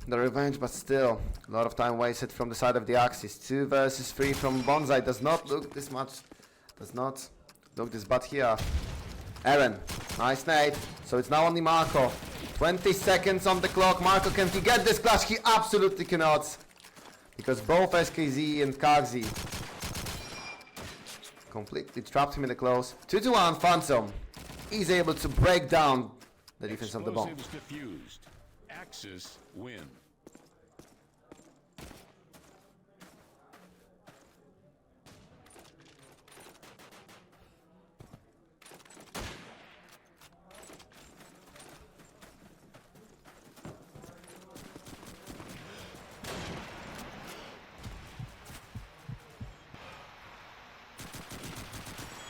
the revenge, but still a lot of time wasted from the side of the Axis. 2 versus 3 from bonzai. Does not look this much. Does not look this bad here. Aaron, nice nade. So it's now only Marco. 20 seconds on the clock. Marco, can he get this clutch? He absolutely cannot, because both SKZ and Kaxi completely trapped him in the close. 2-1. Phantom. He's able to break down the defense of the bomb. Explosives diffused. Axis win.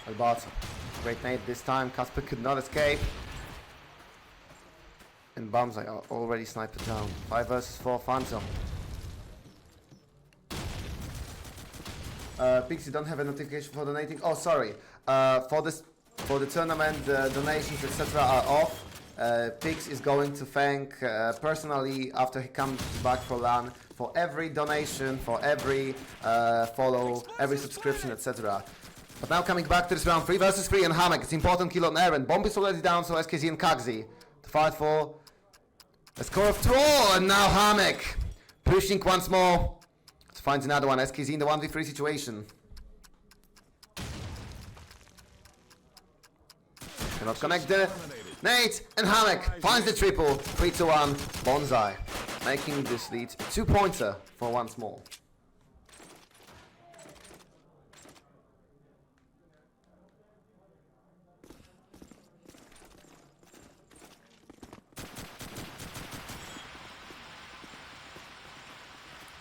Alberto. Great nade this time. Casper could not escape. And bonzai are already sniped down. 5 versus 4. Phantom. Pixie, don't have a notification for donating. Oh, sorry. For the tournament, donations, etc. are off. Pix is going to thank personally, after he comes back for LAN, for every donation, for every follow, every subscription, etc. But now coming back to this round, 3 versus 3 and Hamek. It's important kill on Aaron. Bomb is already down, so SKZ and Kaxi to fight for a score of 2. And now Hamek pushing once more finds another one. SKZ in the 1v3 situation. Cannot connect the Nate, and Hamek finds the triple. 3-1. Bonzai making this lead 2-pointer for once more.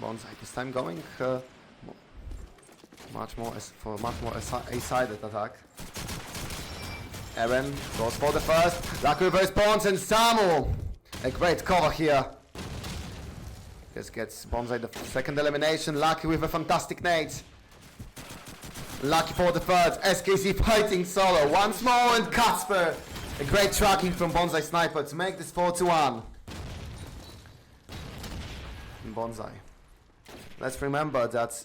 Bonzai this time going much more a-sided attack. Aaron goes for the first. Lucky reverse pawns and Samu. A great cover here. This gets Bonzai the second elimination. Lucky with a fantastic nade. Lucky for the third. SKZ fighting solo once more, and Kasper. A great tracking from Bonzai Sniper to make this 4-1. And Bonzai. Let's remember that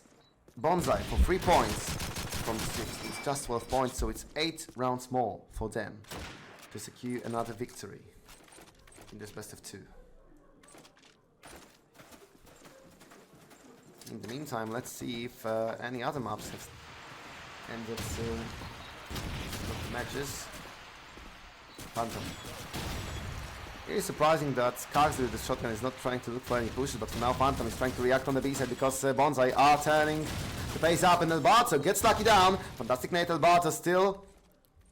Bonzai for 3 points from the 6 is just 12 points, so it's 8 rounds more for them to secure another victory in this best of 2. In the meantime, let's see if any other maps have ended matches. Phantom. It is surprising that Karks with the shotgun is not trying to look for any pushes, but for now Phantom is trying to react on the B side because Bonzai are turning the pace up, and Alberto gets lucky down. Fantastic nade. Alberto still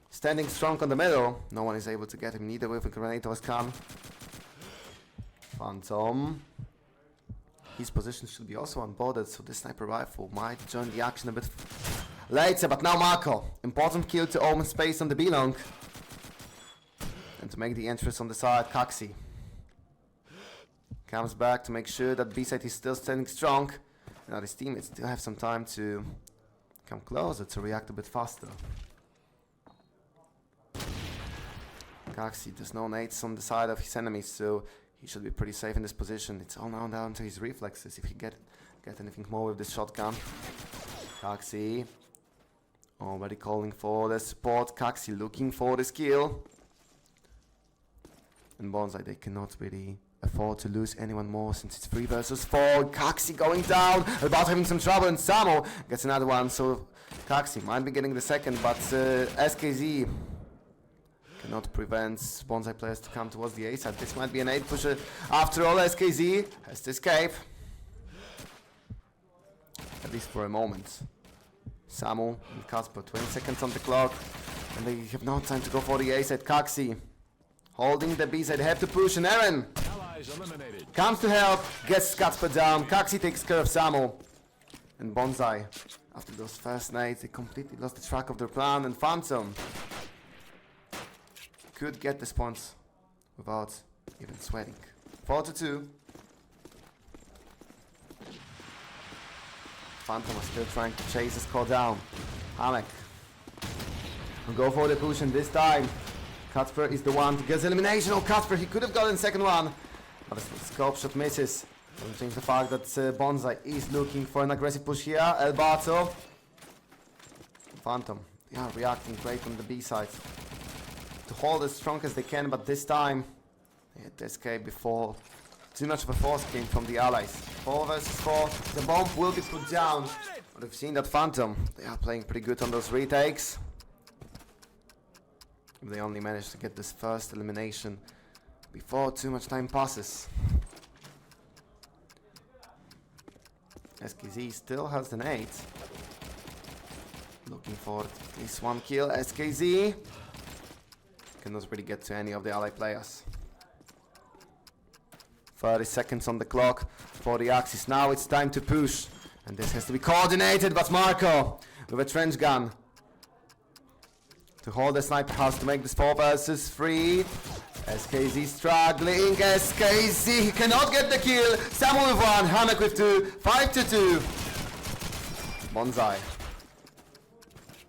standing strong on the middle. No one is able to get him, neither with a grenade or a scan. Phantom. His position should be also unboarded, so this sniper rifle might join the action a bit later, but now Marco. Important kill to open space on the B-long. And to make the entrance on the side, Kaxi comes back to make sure that B-side is still standing strong. Now his teammates still have some time to come closer to react a bit faster. Kaxi does no nades on the side of his enemies, so he should be pretty safe in this position. It's all now down to his reflexes if he get anything more with this shotgun. Kaxi already calling for the support. Kaxi looking for the skill. And Bonzai, they cannot really afford to lose anyone more since it's 3 versus 4. Kaxi going down, about having some trouble, and Samo gets another one. So Kaxi might be getting the second, but SKZ cannot prevent Bonzai players to come towards the A side. This might be an 8 pusher. After all, SKZ has to escape. At least for a moment. Samu and Kasper, 20 seconds on the clock. And they have no time to go for the A side. Kaxi holding the B side, they have to push, and Aaron comes to help, gets Kasper down. Kaxi takes care of Samu. And Bonzai, after those first nades, they completely lost the track of their plan, and Phantom could get this point without even sweating. 4-2. Phantom is still trying to chase the score down. Hamek will go for the push, and this time Kasper is the one to get elimination. Oh, Kasper, he could have gotten second one, but the scope shot misses. Doesn't change the fact that Bonzai is looking for an aggressive push here. Alberto. Phantom, yeah, reacting great on the B side to hold as strong as they can, but this time they had to escape before too much of a force came from the allies. 4 versus 4, the bomb will be put down, but we've seen that Phantom, they are playing pretty good on those retakes. They only managed to get this first elimination before too much time passes. SKZ still has an 8. Looking for at least 1 kill. SKZ cannot really get to any of the ally players. 30 seconds on the clock for the Axis. Now it's time to push. And this has to be coordinated, but Marco with a trench gun to hold the sniper house to make this 4 versus 3. SKZ struggling. SKZ cannot get the kill. Samuel with 1, Hanek with 2. 5-2. Bonzai.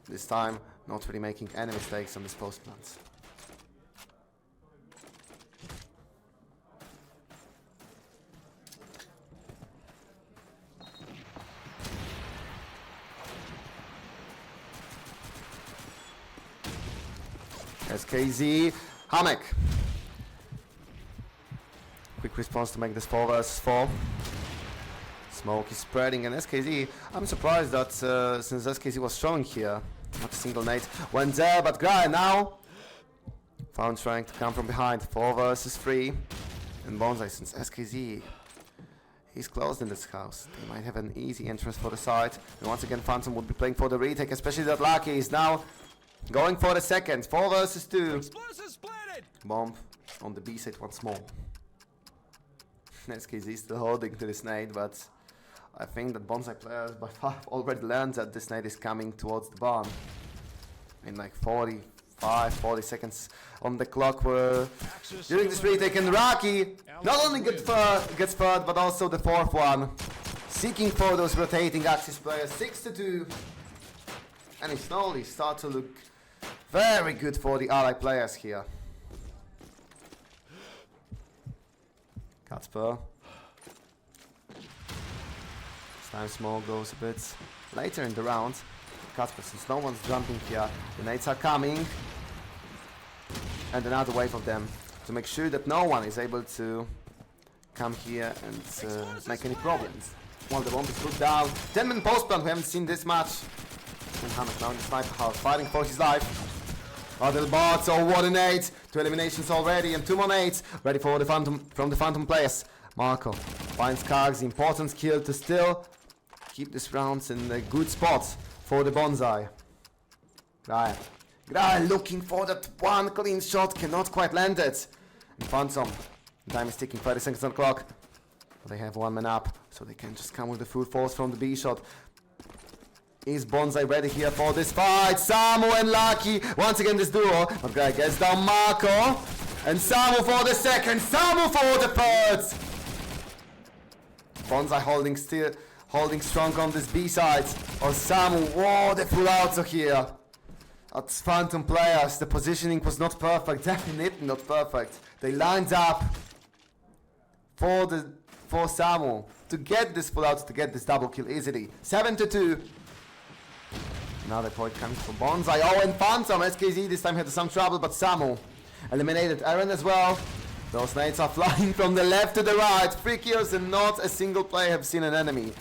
This time not really making any mistakes on this post plant. SKZ, Hamek. Quick response to make this 4 versus 4. Smoke is spreading, and SKZ, I'm surprised that since SKZ was showing here, not a single nade went there, but Grai now found trying to come from behind. 4 versus 3. And bonzai, since SKZ he's closed in this house, they might have an easy entrance for the side. And once again, Phantom would be playing for the retake, especially that Lucky is now going for the second. 4 versus 2. Bomb on the B side once more. SKZ still holding to this nade, but I think that bonzai players by far already learned that this nade is coming towards the barn. In like 40 seconds on the clock were during this retake, and Rocky not only gets third but also the fourth one, seeking for those rotating Axis players. 6-2, and it slowly starts to look very good for the ally players here. Kacper. This time Smoke goes a bit later in the round. Kacper, since no one's jumping here, the nades are coming. And another wave of them to make sure that no one is able to come here and make any problems. While the bomb is put down. 10-man post plant, we haven't seen this much. And Hammett now in the sniper house, fighting for his life. Other bots, oh what a nade! 2 eliminations already and 2 more nades. Ready for the Phantom from the Phantom players. Marco finds Karg's important kill to still keep this rounds in a good spot for the bonzai. Grai looking for that one clean shot, cannot quite land it. And Phantom, time is ticking, 30 seconds on the clock. They have 1 man up, so they can just come with the full force from the B shot. Is bonzai ready here for this fight? Samu and Lucky, once again this duo. But Grai gets down Marco. And Samu for the second, Samu for the third. Bonzai holding strong on this B side. Or Samu, whoa, the full outs are here. That's Phantom players, the positioning was not perfect, definitely not perfect. They lined up for Samu to get this full out, to get this double kill easily. 7-2. Another point coming from bonzai. Oh, and Phantom, SKZ this time had some trouble, but Samu eliminated Aaron as well. Those nades are flying from the left to the right. 3 kills and not a single player have seen an enemy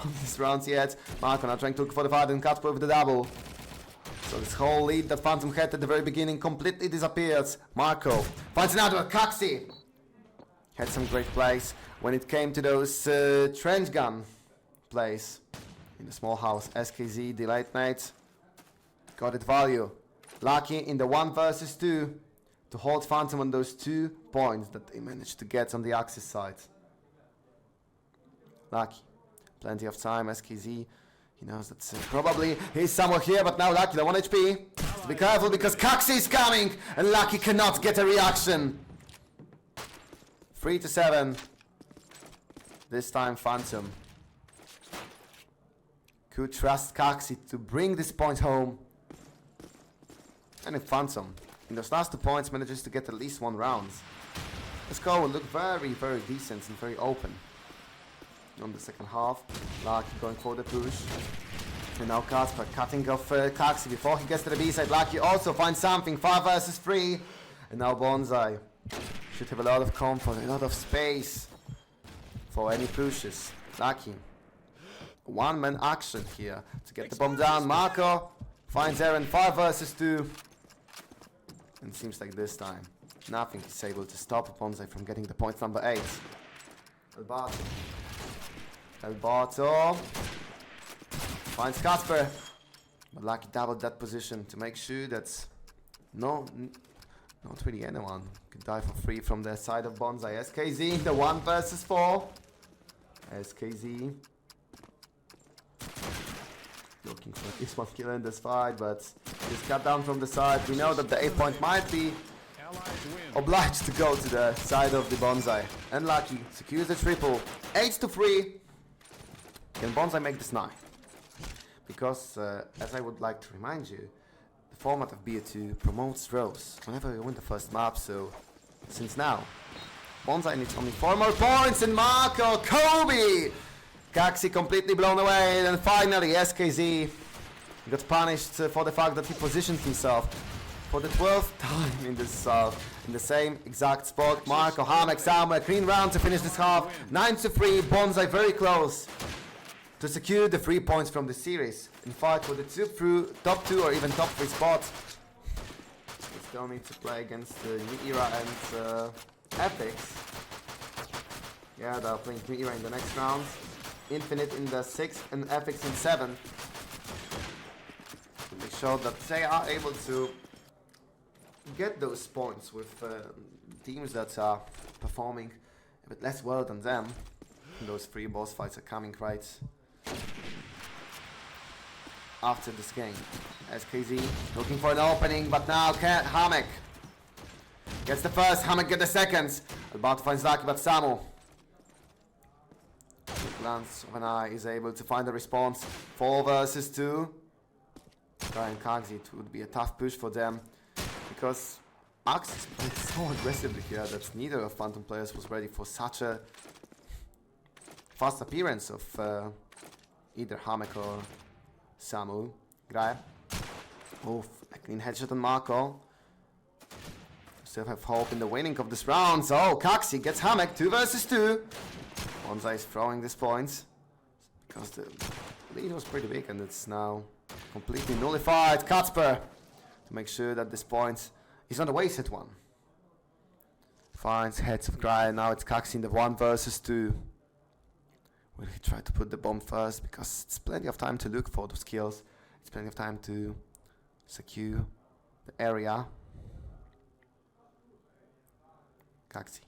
on these rounds yet. Marco now trying to look for the fight and Kacper with the double. So this whole lead that Phantom had at the very beginning completely disappears. Marco finds another. Kaxi had some great plays when it came to those trench gun plays in the small house. SKZ delayed nade got it value. Lucky in the 1 versus 2 to hold Phantom on those 2 points that they managed to get on the Axis side. Lucky, plenty of time. SKZ, he knows that probably he's somewhere here, but now Lucky, the 1 HP. So be careful because Kaxi is coming and Lucky cannot get a reaction. 3-7. This time Phantom could trust Kaxi to bring this point home. And if Phantom, in those last 2 points, manages to get at least 1 round, the score will look very, very decent and very open. On the second half, Lucky going for the push. And now Kacper cutting off Kaxi before he gets to the B side. Lucky also finds something, 5 versus 3. And now bonzai should have a lot of comfort, a lot of space for any pushes. Lucky, 1-man action here to get the bomb down. Marco finds Aaron, 5 versus 2. And seems like this time, nothing is able to stop bonzai from getting the point number 8. Alberto finds Kacper, but Lucky doubled that position to make sure that not really anyone could die for free from the side of bonzai. SKZ, the 1 versus 4. SKZ looking for this 1 kill in this fight, but he's cut down from the side. We know that the 8 point might be obliged to go to the side of the bonzai. And Lucky secures the triple. 8-3. Can bonzai make this 9? Because, as I would like to remind you, the format of BO2 promotes rows whenever you win the first map, so since now, bonzai needs only 4 more points, and Marco, Kobe! Kaxi completely blown away, and finally SKZ got punished for the fact that he positioned himself for the 12th time in this in the same exact spot. Marco, Hamek, Samuel, clean round to finish this half. 9-3, bonzai very close to secure the 3 points from the series. In fight for the top 2 or even top 3 spots. We still need to play against New Era and Epics. Yeah, they're playing New Era in the next round. Infinite in the 6th and Epics in 7th. To make sure that they are able to get those points with teams that are performing a bit less well than them. Those 3 boss fights are coming right after this game. SKZ looking for an opening, but now Hamek gets the first, Hamek get the second. About to find Zaki, but Samu. Glance of an eye is able to find a response. 4 versus 2. Brian Kagzi, it would be a tough push for them because Axis played so aggressively here that neither of Phantom players was ready for such a fast appearance of either Hamek or Samu. Grai. Oof, a clean headshot on Marco. Still have hope in the winning of this round. So Kaxi gets Hamek 2 versus 2. bonzai is throwing this point because the lead was pretty big and it's now completely nullified. Kacper to make sure that this point is not a wasted one. Finds heads of Grai. Now it's Kaxi in the 1 versus 2. Will he try to put the bomb first? Because it's plenty of time to look for those kills. It's plenty of time to secure the area. Kaxi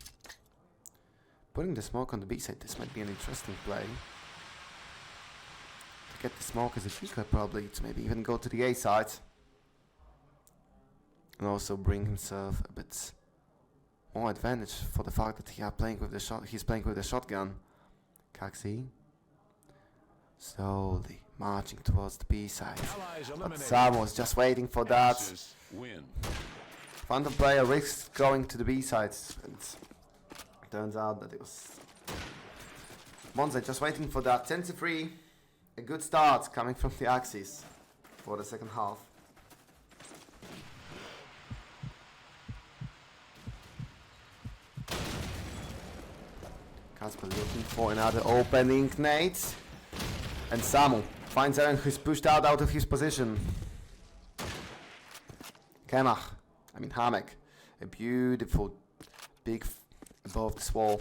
putting the smoke on the B side. This might be an interesting play. To get the smoke as a decoy probably, to maybe even go to the A side. And also bring himself a bit more advantage for the fact that he's playing with the shotgun. Kaxi slowly marching towards the B side. But Sam was just waiting for that. Phantom player risks going to the B sides. And turns out that it was bonzai just waiting for that. 10-3. A good start coming from the Axis for the second half. Kasper looking for another opening nade. And Samu finds Eren, who's pushed out of his position. Hamek. A beautiful big above this wall.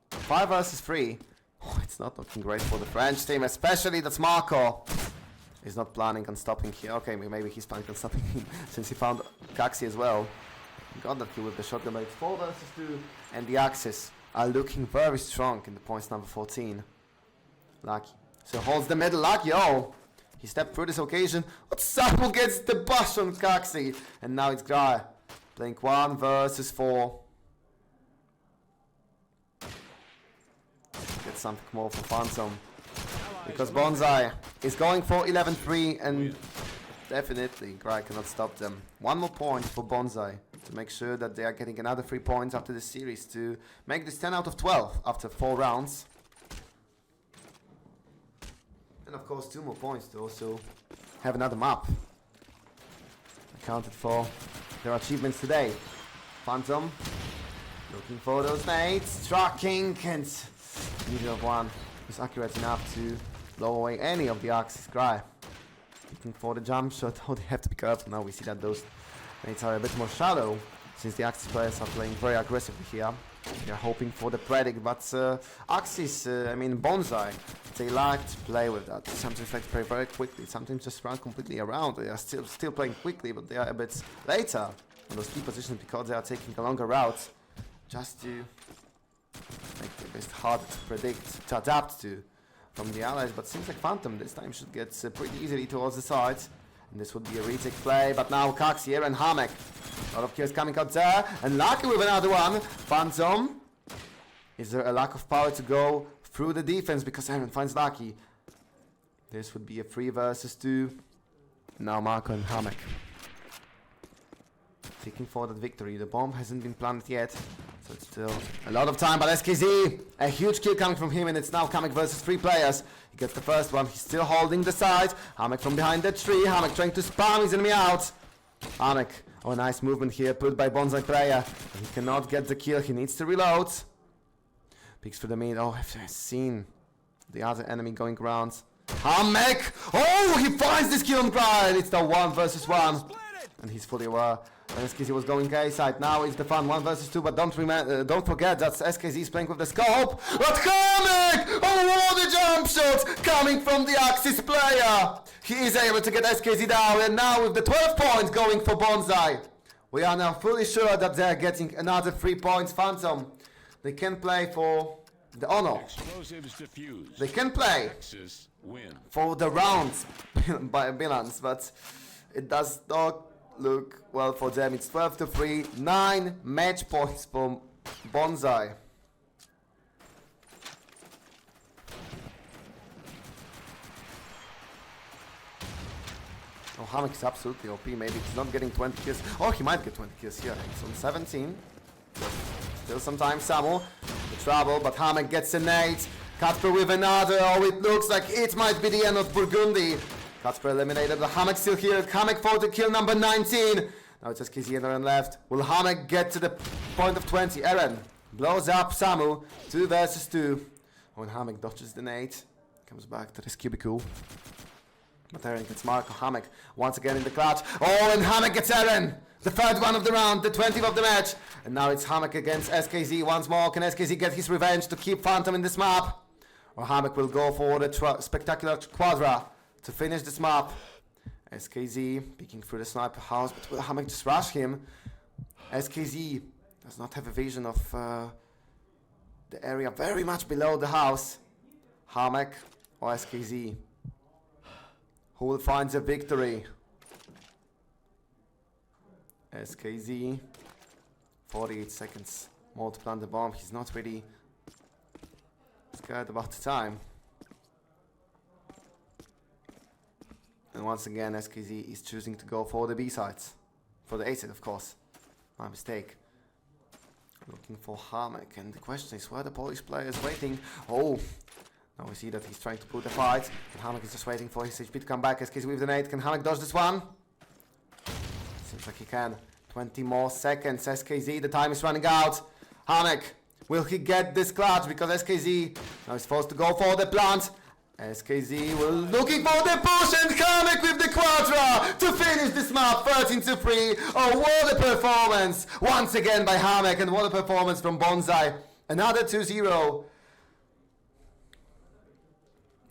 5 versus 3. Oh, it's not looking great for the French team, especially that Marco is not planning on stopping here. Okay, maybe he's planning on stopping him since he found Kaxi as well. Got that kill with the shotgun, but it's 4 versus 2, and the Axis are looking very strong in the points number 14. Lucky. So holds the middle. Lucky. Oh, he stepped through this occasion. But Samu gets the bush on Kaxi, and now it's Grai playing 1 versus 4. Get something more for Phantom because bonzai is going for 11-3, and definitely Grai cannot stop them. 1 more point for bonzai to make sure that they are getting another 3 points after this series to make this 10 out of 12 after 4 rounds. And of course 2 more points to also have another map accounted for their achievements today. Phantom looking for those nades, tracking, and neither of one is accurate enough to blow away any of the Axis. Grai looking for the jump shot. Oh, they have to be careful now. We see that those nades are a bit more shallow since the Axis players are playing very aggressively here. They are hoping for the predict, but Axis, bonzai, they like to play with that. Sometimes like to play very quickly, sometimes just run completely around. They are still playing quickly, but they are a bit later on those key positions because they are taking a longer route just to make it a bit harder to predict, to adapt to from the allies. But seems like Phantom this time should get pretty easily towards the sides. And this would be a retake play, but now Kaxi here and Hamek. A lot of kills coming out there, and Lucky with another one. Phantom. Is there a lack of power to go through the defense because Eren finds Lucky? This would be a 3 versus 2. Now Marco and Hamek seeking for that victory. The bomb hasn't been planted yet, so it's still A lot of time, but SKZ, a huge kill coming from him, and it's now Hamek versus 3 players. He gets the first one, he's still holding the side. Hamek from behind the tree, Hamek trying to spam his enemy out. Hamek, oh, nice movement here, put by bonzai player. He cannot get the kill, he needs to reload. Peeks for the mid, oh, I've seen the other enemy going around. Hamek, oh, he finds this kill on ground. It's the 1 versus 1. And he's fully aware. SKZ was going A side. Now it's the fun 1 versus 2, but don't forget that SKZ is playing with the scope. But Hamek! Oh, what a jump shot coming from the Axis player! He is able to get SKZ down, and now with the 12 points going for bonzai. We are now fully sure that they're getting another 3 points. Phantom, they can play for the honor. Explosives diffused. They can play Axis win. for the rounds by balance, but it does not look well for them. It's 12-3, 9 match points for bonzai. Oh, Hamek is absolutely OP. Maybe he's not getting 20 kills. Oh, he might get 20 kills here. It's on 17. Still sometimes Samu. The trouble, but Hamek gets a nade. Kacper with another. Oh, it looks like it might be the end of Burgundy. Kacper eliminated, but Hamek still here. Hamek for the kill number 19. Now it's SKZ and Eren left. Will Hamek get to the point of 20? Eren blows up Samu. 2 versus 2. When Hamek dodges the nade, comes back to this cubicle. But Eren gets Marco. Hamek once again in the clutch. Oh, and Hamek gets Eren! The 3rd one of the round, the 20th of the match. And now it's Hamek against SKZ once more. Can SKZ get his revenge to keep Phantom in this map? Or Hamek will go for the spectacular quadra to finish this map. SKZ peeking through the sniper house, but will Hamek just rush him? SKZ does not have a vision of the area very much below the house. Hamek or SKZ? Who will find the victory? SKZ, 48 seconds more to plant the bomb. He's not really scared about the time. And once again, SKZ is choosing to go for the B sides. For the A side, of course. My mistake. Looking for Hamek, and the question is where the Polish player is waiting. Oh! Now we see that he's trying to put the fight. And Hamek is just waiting for his HP to come back. SKZ with the nade. Can Hamek dodge this one? Seems like he can. 20 more seconds. SKZ, the time is running out. Hamek, will he get this clutch? Because SKZ now is forced to go for the plant. SKZ will looking for the push, and Hamek with the quadra to finish this map 13-3. Oh, what a performance once again by Hamek, and what a performance from bonzai. Another 2-0.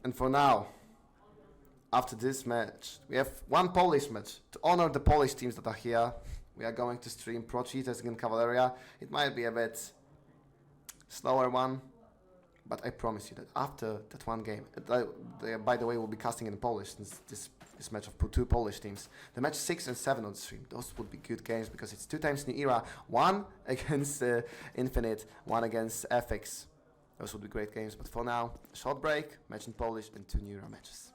And for now, after this match, we have one Polish match to honor the Polish teams that are here. We are going to stream Pro Cheaters against Cavaleria. It might be a bit slower one, but I promise you that after that one game, by the way, we'll be casting in Polish since this match of 2 Polish teams. The match 6 and 7 on the stream, those would be good games because it's 2 times New Era, 1 against Infinite, 1 against FX. Those would be great games, but for now, a short break, match in Polish, and 2 New Era matches.